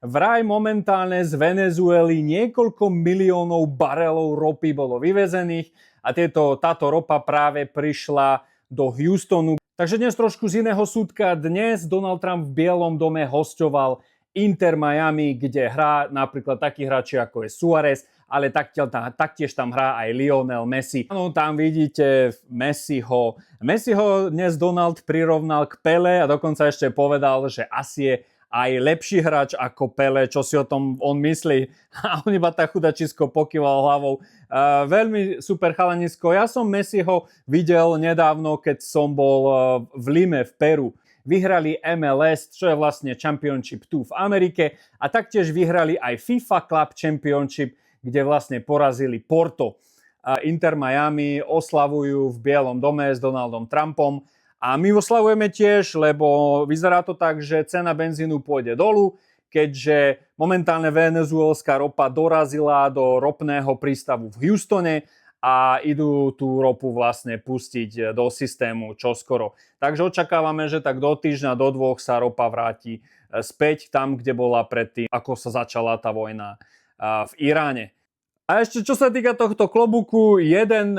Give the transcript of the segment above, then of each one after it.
Vraj momentálne z Venezuely niekoľko miliónov barelov ropy bolo vyvezených a táto ropa práve prišla do Houstonu. Takže dnes trošku z iného súdka. Dnes Donald Trump v Bielom dome hosťoval Inter Miami, kde hrá napríklad takí hráči ako je Suárez, ale taktiež tam hrá aj Lionel Messi. Áno, tam vidíte Messiho. Messiho dnes Donald prirovnal k Pele a dokonca ešte povedal, že asi je aj lepší hráč ako Pele, čo si o tom on myslí. A on iba tak chudačisko pokýval hlavou. Veľmi super chalanisko. Ja som Messiho videl nedávno, keď som bol v Lime v Peru. Vyhrali MLS, čo je vlastne Championship 2 v Amerike, a taktiež vyhrali aj FIFA Club Championship, kde vlastne porazili Porto. Inter Miami oslavujú v Bielom dome s Donaldom Trumpom. A my oslavujeme tiež, lebo vyzerá to tak, že cena benzínu pôjde dolu, keďže momentálne venezuelská ropa dorazila do ropného prístavu v Houstone a idú tú ropu vlastne pustiť do systému čoskoro. Takže očakávame, že tak do týždňa, do dvoch sa ropa vráti späť tam, kde bola predtým, ako sa začala tá vojna v Iráne. A ešte čo sa týka tohto klobúku, jeden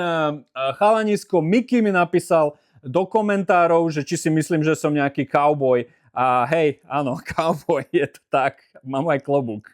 chalanisko Mickey mi napísal do komentárov, že či si myslím, že som nejaký cowboy. A hej, áno, cowboy, je to tak, mám aj klobúk.